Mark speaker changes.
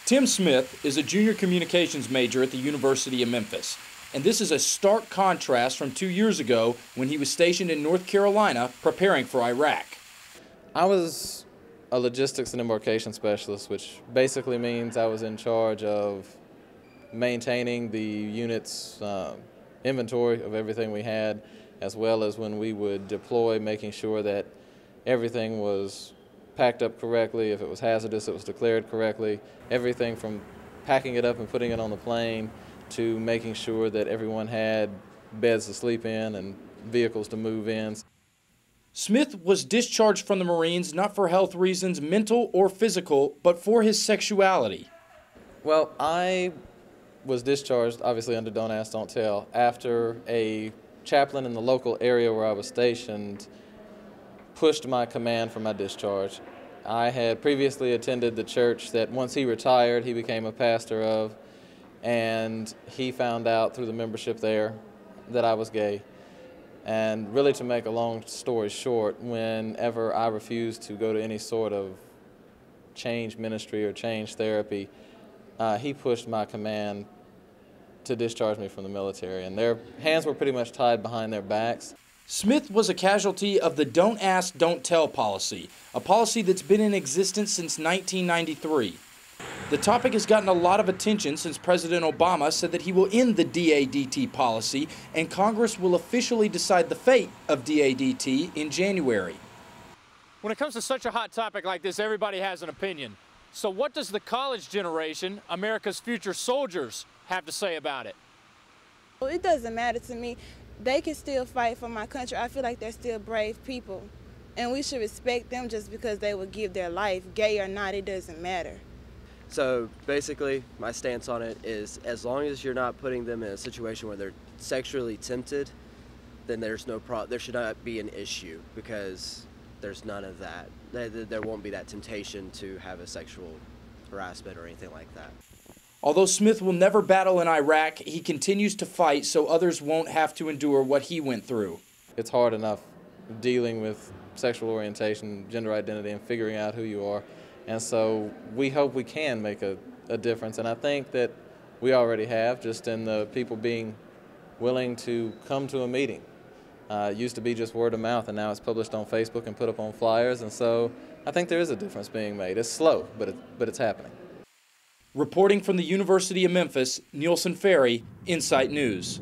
Speaker 1: Tim Smith is a junior communications major at the University of Memphis, and this is a stark contrast from 2 years ago when he was stationed in North Carolina preparing for Iraq.
Speaker 2: I was a logistics and embarkation specialist, which basically means I was in charge of maintaining the unit's inventory of everything we had, as well as when we would deploy, making sure that everything was packed up correctly. If it was hazardous, it was declared correctly. Everything from packing it up and putting it on the plane to making sure that everyone had beds to sleep in and vehicles to move in.
Speaker 1: Smith was discharged from the Marines not for health reasons, mental or physical, but for his sexuality.
Speaker 2: Well, I was discharged, obviously under Don't Ask, Don't Tell, after a chaplain in the local area where I was stationed pushed my command for my discharge. I had previously attended the church that once he retired, he became a pastor of, and he found out through the membership there that I was gay. And really, to make a long story short, whenever I refused to go to any sort of change ministry or change therapy, he pushed my command to discharge me from the military, and their hands were pretty much tied behind their backs.
Speaker 1: Smith was a casualty of the Don't Ask, Don't Tell policy, a policy that's been in existence since 1993. The topic has gotten a lot of attention since President Obama said that he will end the DADT policy, and Congress will officially decide the fate of DADT in January.
Speaker 3: When it comes to such a hot topic like this, everybody has an opinion. So what does the college generation, America's future soldiers, have to say about it?
Speaker 4: Well, it doesn't matter to me. They can still fight for my country. I feel like they're still brave people, and we should respect them just because they would give their life. Gay or not, it doesn't matter.
Speaker 5: So basically, my stance on it is as long as you're not putting them in a situation where they're sexually tempted, then there's no problem. There should not be an issue because there's none of that. There won't be that temptation to have a sexual harassment or anything like that.
Speaker 1: Although Smith will never battle in Iraq, he continues to fight so others won't have to endure what he went through.
Speaker 2: It's hard enough dealing with sexual orientation, gender identity, and figuring out who you are. And so we hope we can make a difference. And I think that we already have, just in the people being willing to come to a meeting. It used to be just word of mouth, and now it's published on Facebook and put up on flyers. And so I think there is a difference being made. It's slow, but it's happening.
Speaker 1: Reporting from the University of Memphis, Nielsen Ferry, Insight News.